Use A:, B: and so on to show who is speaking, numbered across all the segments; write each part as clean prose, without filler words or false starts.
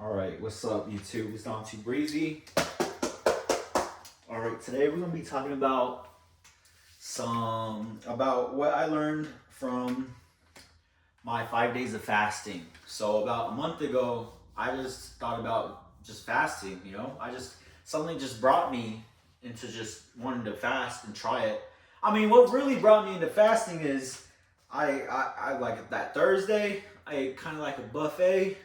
A: All right, what's up, YouTube? It's Not Too Breezy. All right, today we're gonna be talking about what I learned from my 5 days of fasting. So about a month ago, I just thought about just fasting. Something just brought me into just wanting to fast and try it. I mean, what really brought me into fasting is I like that Thursday. I ate kind of like a buffet.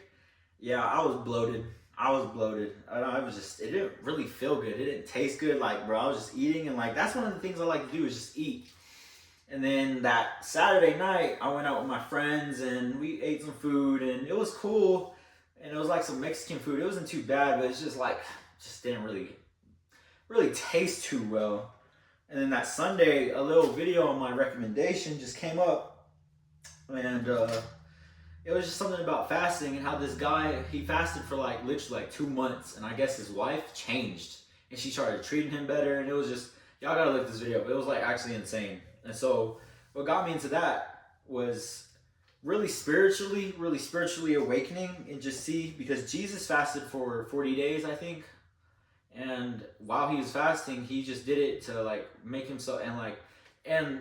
A: Yeah, I was bloated. It didn't really feel good. It didn't taste good. Like, bro, I was just eating, and like, that's one of the things I like to do is just eat. And then that Saturday night, I went out with my friends and we ate some food, and it was cool. And it was like some Mexican food. It wasn't too bad, but it's just like, just didn't really taste too well. And then that Sunday, a little video on my recommendation just came up, and it was just something about fasting and how this guy, he fasted for like literally like 2 months, and I guess his wife changed and she started treating him better, and it was just, y'all gotta look this video up. It was like actually insane. And so what got me into that was really spiritually awakening, and just see, because Jesus fasted for 40 days, I think. And while he was fasting, he just did it to like make himself, and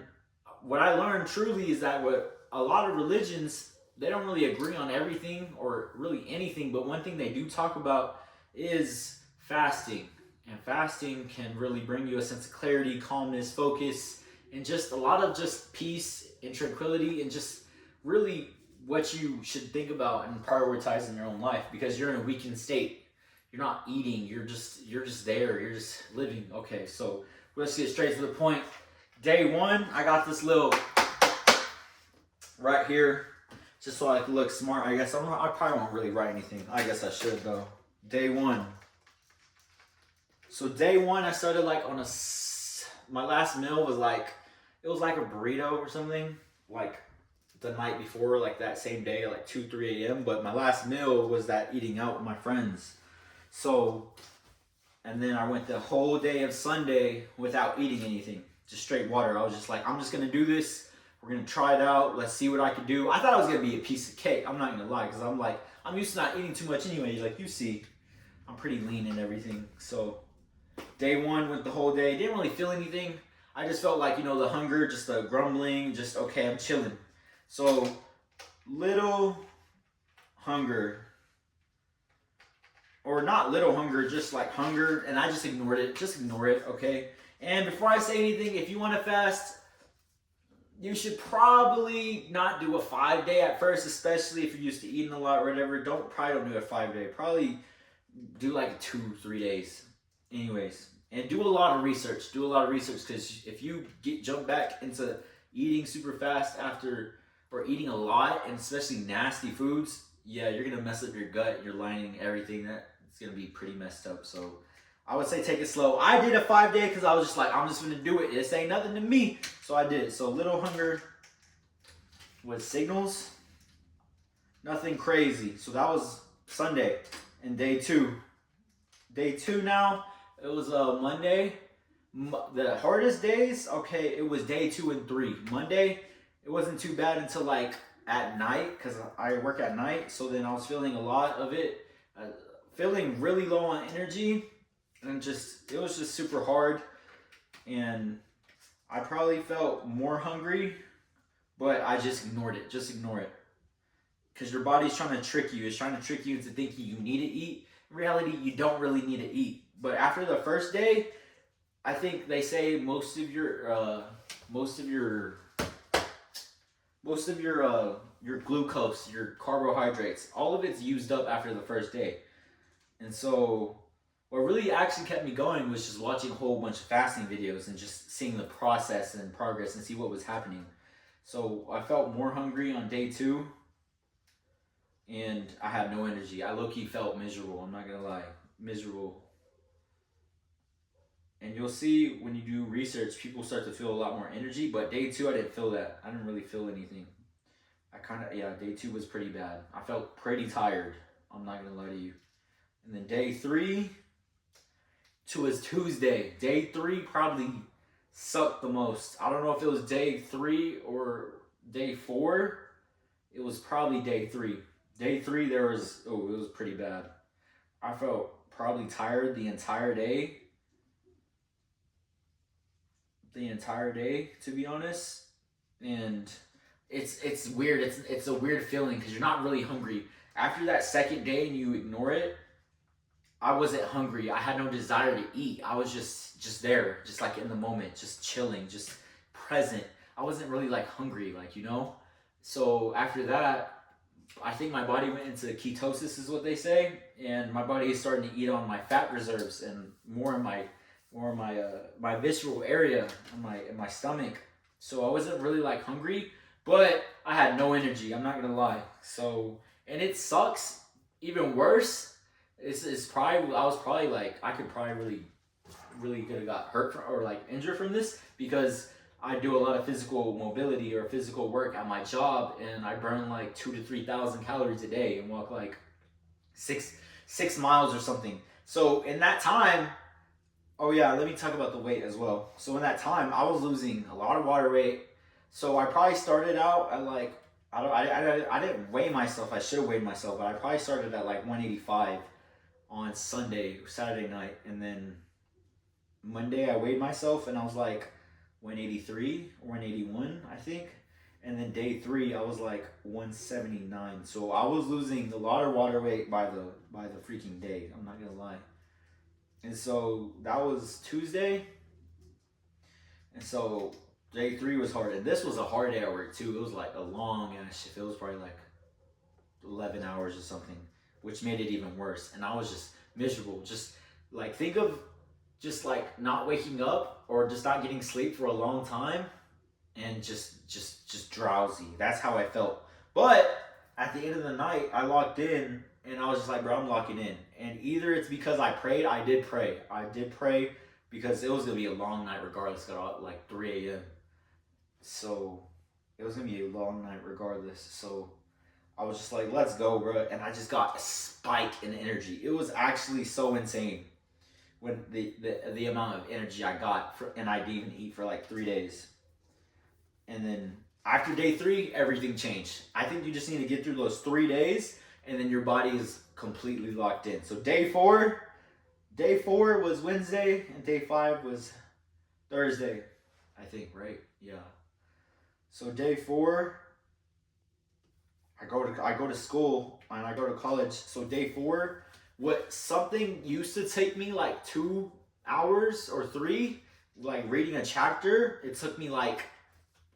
A: what I learned truly is that what a lot of religions, they don't really agree on everything or really anything, but one thing they do talk about is fasting. And fasting can really bring you a sense of clarity, calmness, focus, and just a lot of just peace and tranquility, and just really what you should think about and prioritize in your own life, because you're in a weakened state. You're not eating, you're just there, you're just living. Okay, so let's get straight to the point. Day one, I got this little right here, just so I can look smart. I guess I probably won't really write anything. I guess I should though. Day one. So day one, I started like my last meal was like, it was like a burrito or something, like the night before, like that same day, like 2, 3 a.m. But my last meal was that eating out with my friends. So, and then I went the whole day of Sunday without eating anything, just straight water. I was just like, I'm just gonna do this. We're gonna try it out. Let's see what I can do. I thought it was gonna be a piece of cake. I'm not gonna lie, because I'm used to not eating too much anyway. Like you see, I'm pretty lean and everything. So day one went the whole day. Didn't really feel anything. I just felt like, the hunger, just the grumbling, just okay, I'm chilling. So little hunger. Or not little hunger, just like hunger, and I just ignored it. Just ignore it, okay? And before I say anything, if you want to fast, you should probably not do a 5-day at first, especially if you're used to eating a lot or whatever. Probably don't do a 5-day. Probably do like 2-3 days. Anyways, and do a lot of research. Because if you jump back into eating super fast after, or eating a lot, and especially nasty foods, yeah, you're gonna mess up your gut, your lining, everything. It's gonna be pretty messed up. So I would say take it slow. I did a 5-day because I was just like, I'm just gonna do it. This ain't nothing to me. So I did it. So little hunger was signals. Nothing crazy. So that was Sunday. And day two. Day two now, it was Monday. The hardest days, okay, it was day 2 and 3. Monday, it wasn't too bad until like at night, because I work at night. So then I was feeling a lot of it, feeling really low on energy, and it was just super hard. And I probably felt more hungry, but I just ignored it. Just ignore it, because your body's trying to trick you. It's trying to trick you into thinking you need to eat. In reality, you don't really need to eat. But after the first day, I think they say most of your glucose, your carbohydrates, all of it's used up after the first day. And so what really actually kept me going was just watching a whole bunch of fasting videos and just seeing the process and progress and see what was happening. So I felt more hungry on day 2, and I had no energy. I low-key felt miserable, I'm not gonna lie. Miserable. And you'll see when you do research, people start to feel a lot more energy. But day 2, I didn't feel that. I didn't really feel anything. Day 2 was pretty bad. I felt pretty tired. I'm not gonna lie to you. And then day 3 was Tuesday. Day 3 probably sucked the most. I don't know if it was day 3 or day 4. It was probably day 3. Day 3, it was pretty bad. I felt probably tired the entire day. The entire day, to be honest. And it's weird. It's a weird feeling because you're not really hungry. After that second day and you ignore it, I wasn't hungry. I had no desire to eat. I was just there, just like in the moment, just chilling, just present. I wasn't really like hungry, like, you know? So after that, I think my body went into ketosis is what they say, and my body is starting to eat on my fat reserves and my visceral area in my stomach. So I wasn't really like hungry, but I had no energy. I'm not gonna lie. So and it sucks. Even worse, it's probably I was probably like I could probably really could have got hurt from, or like injured from this because I do a lot of physical mobility or physical work at my job, and I burn like 2 to 3 thousand calories a day and walk like six miles or something. So in that time, oh yeah, let me talk about the weight as well. So in that time, I was losing a lot of water weight. So I probably started out at like I didn't weigh myself. I should have weighed myself, but I probably started at like 185 on Saturday night, and then Monday I weighed myself and I was like 183 or 181, I think. And then day 3 I was like 179. So I was losing a lot of water weight by the freaking day. I'm not gonna lie. And so that was Tuesday. And so day 3 was hard. And this was a hard day at work too. It was like a long ass shift. It was probably like 11 hours or something, which made it even worse. And I was just miserable. Just like think of just like not waking up or just not getting sleep for a long time and just drowsy. That's how I felt. But at the end of the night, I locked in and I was just like, bro, I'm locking in. And either it's because I prayed, I did pray because it was gonna be a long night regardless, got like 3 a.m. So it was gonna be a long night regardless. So I was just like, let's go, bro. And I just got a spike in energy. It was actually so insane when the amount of energy I got and I didn't even eat for like 3 days. And then after day 3, everything changed. I think you just need to get through those 3 days and then your body is completely locked in. So day 4 was Wednesday and day 5 was Thursday, I think, right? Yeah. So day 4, I go to school and I go to college. So day 4, what something used to take me like 2 hours or 3, like reading a chapter, it took me like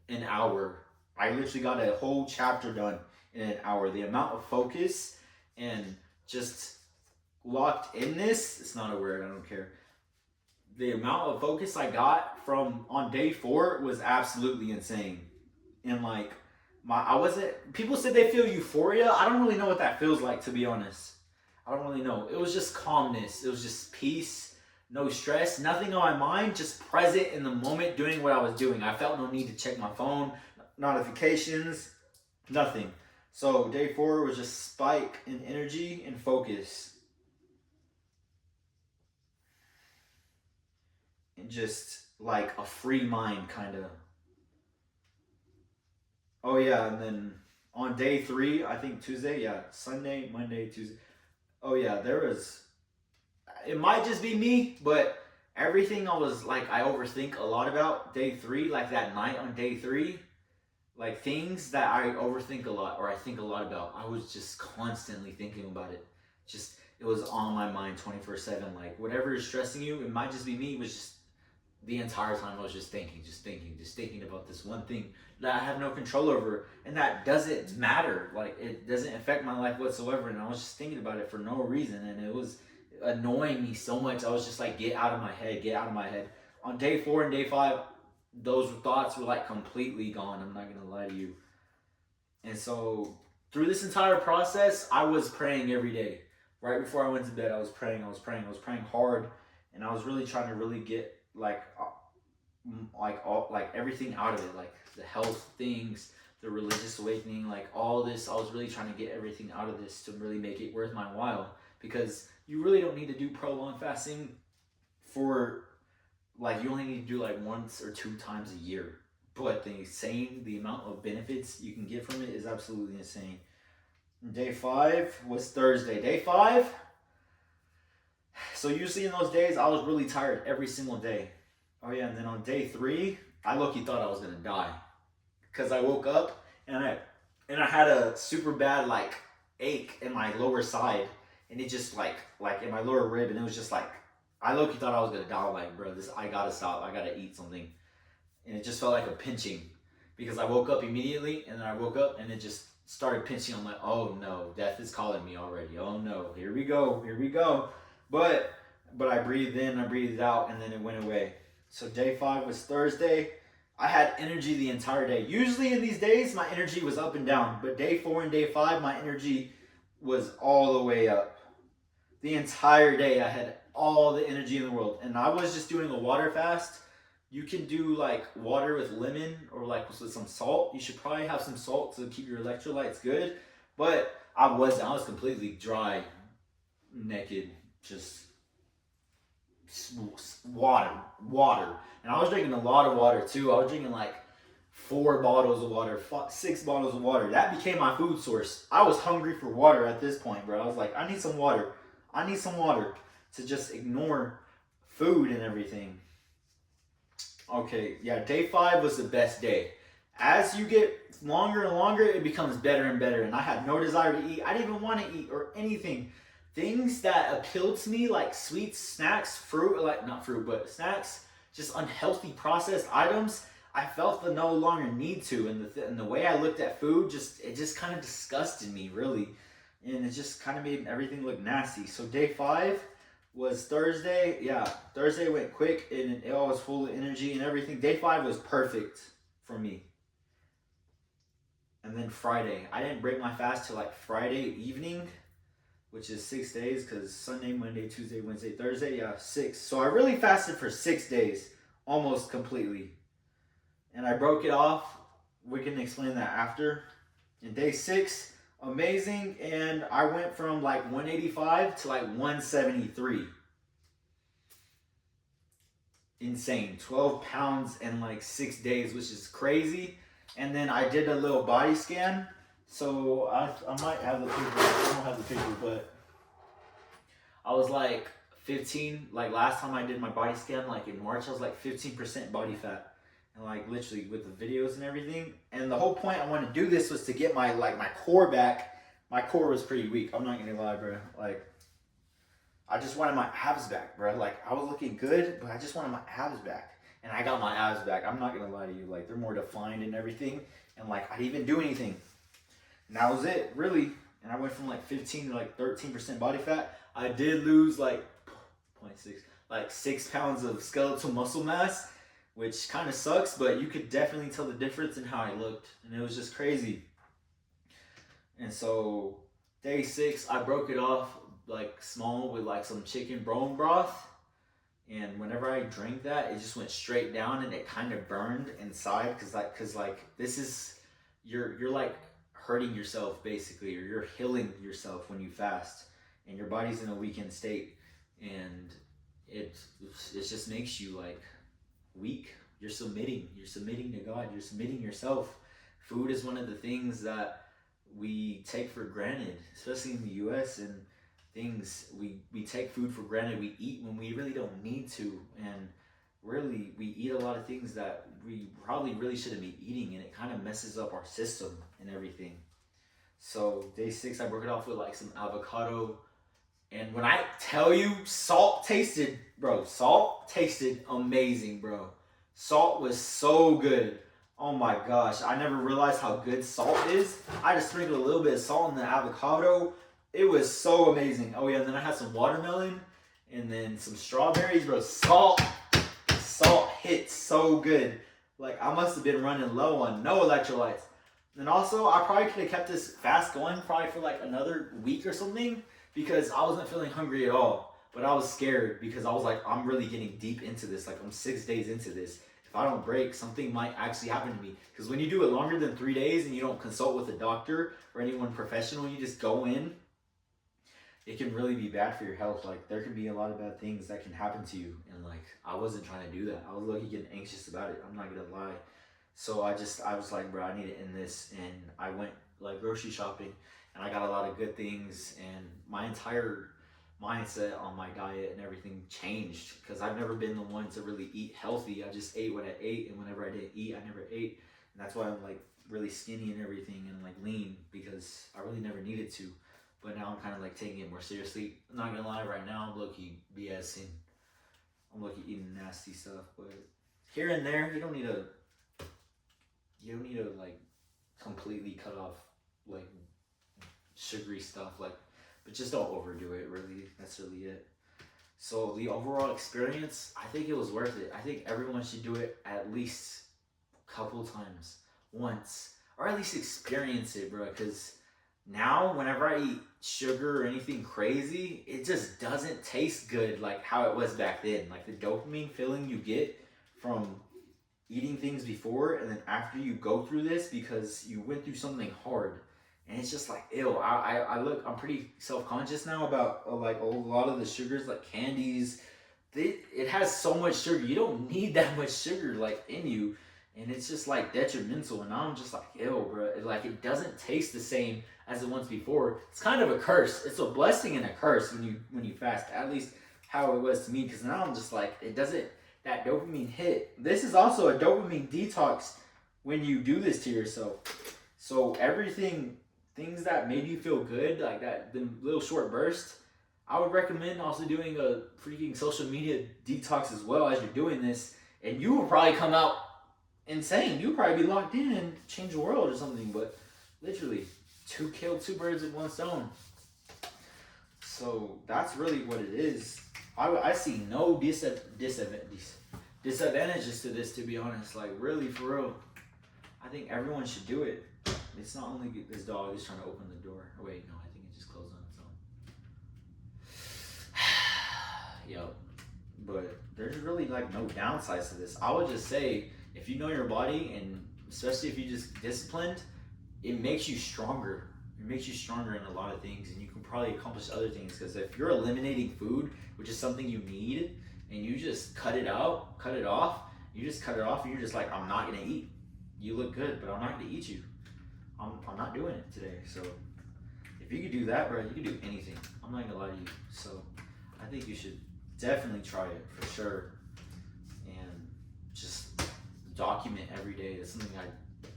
A: an hour. I literally got a whole chapter done in an hour. The amount of focus and just locked in this, it's not a word, I don't care. The amount of focus I got from on day 4 was absolutely insane. And like I wasn't, people said they feel euphoria. I don't really know what that feels like, to be honest. I don't really know. It was just calmness. It was just peace, no stress, nothing on my mind, just present in the moment doing what I was doing. I felt no need to check my phone, notifications, nothing. So day 4 was just spike in energy and focus. And just like a free mind kind of. Oh yeah, and then on day 3, I think Tuesday, yeah, Sunday, Monday, Tuesday. Oh yeah, it might just be me, but everything I was like, I overthink a lot about day 3, like that night on day 3, like things that I overthink a lot or I think a lot about. I was just constantly thinking about it. It was on my mind 24/7. Like whatever is stressing you, it might just be me. It was just the entire time I was just thinking about this one thing that I have no control over, and that doesn't matter. Like it doesn't affect my life whatsoever. And I was just thinking about it for no reason, and it was annoying me so much. I was just like, get out of my head. On day 4 and day 5, those thoughts were like completely gone. I'm not gonna lie to you. And so through this entire process, I was praying every day. Right before I went to bed, I was praying hard, and I was really trying to really get like everything out of it, like the health things, the religious awakening, like all this. I was really trying to get everything out of this to really make it worth my while, because you really don't need to do prolonged fasting for like, you only need to do like once or 2 times a year, but the amount of benefits you can get from it is absolutely insane. Day 5 was Thursday. Day 5, So usually in those days, I was really tired every single day. Oh yeah, and then on day 3, I low-key thought I was gonna die because I woke up and I had a super bad like ache in my lower side, and it just like in my lower rib, and it was just like I low-key thought I was gonna die. Like, bro, this I gotta stop. I gotta eat something, and it just felt like a pinching because I woke up immediately, and then I woke up and it just started pinching. I'm like, oh no, death is calling me already. Oh no, here we go, here we go. But I breathed in, I breathed out, and then it went away. So day 5 was Thursday. I had energy the entire day. Usually in these days, my energy was up and down, but day 4 and day 5, my energy was all the way up. The entire day, I had all the energy in the world, and I was just doing a water fast. You can do like water with lemon or like with some salt. You should probably have some salt to keep your electrolytes good. But I was completely dry, naked, just water. And I was drinking a lot of water too. I was drinking like 4 bottles of water, 6 bottles of water. That became my food source. I was hungry for water at this point, bro. I was like, I need some water. I need some water to just ignore food and everything. Okay, yeah, day 5 was the best day. As you get longer and longer, it becomes better and better. And I had no desire to eat. I didn't even want to eat or anything. Things that appealed to me, like sweets, snacks, fruit, like not fruit, but snacks, just unhealthy processed items, I felt the no longer need to. And the way I looked at food, it just kind of disgusted me, really. And it just kind of made everything look nasty. So day 5 was Thursday. Yeah, Thursday went quick and it was full of energy and everything. Day 5 was perfect for me. And then Friday, I didn't break my fast till like Friday evening, which is 6 days because Sunday, Monday, Tuesday, Wednesday, Thursday, yeah, 6. So I really fasted for 6 days, almost completely. And I broke it off. We can explain that after. And day 6, amazing. And I went from like 185 to like 173. Insane. 12 pounds in like 6 days, which is crazy. And then I did a little body scan. So I might have the paper. I don't have the paper, but I was like 15. Like last time I did my body scan, like in March, I was like 15% body fat. And like literally with the videos and everything. And the whole point I wanted to do this was to get my core back. My core was pretty weak. I'm not gonna lie, bro. Like I just wanted my abs back, bro. Like I was looking good, but I just wanted my abs back. And I got my abs back. I'm not gonna lie to you. Like they're more defined and everything. And like I didn't even do anything. And that was it, really. And I went from like 15 to like 13% body fat. I did lose like 0.6, like 6 pounds of skeletal muscle mass, which kind of sucks, but you could definitely tell the difference in how I looked. And it was just crazy. And so day 6, I broke it off like small with like some chicken bone broth. And whenever I drank that, it just went straight down and it kind of burned inside because this is you're like hurting yourself basically, or you're healing yourself when you fast, and your body's in a weakened state, and it just makes you like weak. You're submitting to God. You're submitting yourself. Food is one of the things that we take for granted, especially in the U.S. and things. We take food for granted. We eat when we really don't need to, and really we eat a lot of things that we probably really shouldn't be eating, and it kind of messes up our system and everything. So day 6, I broke it off with like some avocado, and when I tell you, salt tasted amazing, bro. Salt was so good. Oh my gosh, I never realized how good salt is. I just sprinkled a little bit of salt in the avocado. It was so amazing. Oh yeah, and then I had some watermelon and then some strawberries, bro. Salt hits so good. Like I must have been running low on no electrolytes. And also, I probably could have kept this fast going probably for like another week or something because I wasn't feeling hungry at all. But I was scared because I was like, I'm really getting deep into this. Like I'm 6 days into this. If I don't break, something might actually happen to me. Because when you do it longer than 3 days and you don't consult with a doctor or anyone professional, you just go in, it can really be bad for your health. Like there can be a lot of bad things that can happen to you. And like, I wasn't trying to do that. I was lucky getting anxious about it. I'm not gonna lie. So I was like, bro, I need to end this. And I went like grocery shopping and I got a lot of good things. And my entire mindset on my diet and everything changed, because I've never been the one to really eat healthy. I just ate what I ate, and whenever I didn't eat, I never ate. And that's why I'm like really skinny and everything and like lean, because I really never needed to. But now I'm kind of like taking it more seriously. I'm not gonna lie, right now I'm low-key BSing. I'm low-key eating nasty stuff, but here and there, you don't need to like completely cut off like sugary stuff, like, but just don't overdo it, really. That's really it. So the overall experience, I think it was worth it. I think everyone should do it at least a couple times, once, or at least experience it, bro. Because now, whenever I eat sugar or anything crazy, it just doesn't taste good like how it was back then. Like the dopamine feeling you get from eating things before and then after you go through this, because you went through something hard. And it's just like, ew, I'm pretty self-conscious now about like a lot of the sugars, like candies. It has so much sugar. You don't need that much sugar like in you. And it's just like detrimental. And now I'm just like, ew, bro. Like it doesn't taste the same as it once before. It's kind of a curse. It's a blessing and a curse when you fast. At least how it was to me. Because now I'm just like, it doesn't, that dopamine hit. This is also a dopamine detox when you do this to yourself. So things that made you feel good, like that, the little short burst, I would recommend also doing a freaking social media detox as well as you're doing this. And you will probably come out insane. You'll probably be locked in and change the world or something. But literally, kill two birds with one stone. So that's really what it is. I see no disadvantages to this, to be honest. Like, really, for real. I think everyone should do it. It's not only this dog is trying to open the door. Oh, wait, no, I think it just closed on its own. Yo. But there's really, like, no downsides to this. I would just say, if you know your body, and especially if you're just disciplined, it makes you stronger. It makes you stronger in a lot of things, and you can probably accomplish other things. Because if you're eliminating food, which is something you need, and you just cut it off, and you're just like, I'm not gonna eat. You look good, but I'm not gonna eat you. I'm not doing it today. So if you could do that, bro, you can do anything. I'm not gonna lie to you. So I think you should definitely try it for sure, and just document every day. That's something I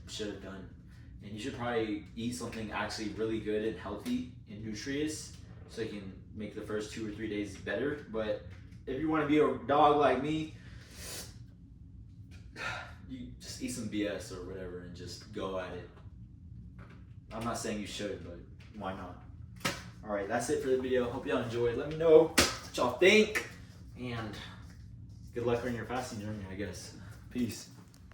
A: should have done. And you should probably eat something actually really good and healthy and nutritious, so you can make the first 2 or 3 days better. But if you want to be a dog like me, you just eat some BS or whatever and just go at it. I'm not saying you should, but why not? Alright, that's it for the video. Hope y'all enjoyed. Let me know what y'all think. And good luck on your fasting journey, I guess. Peace.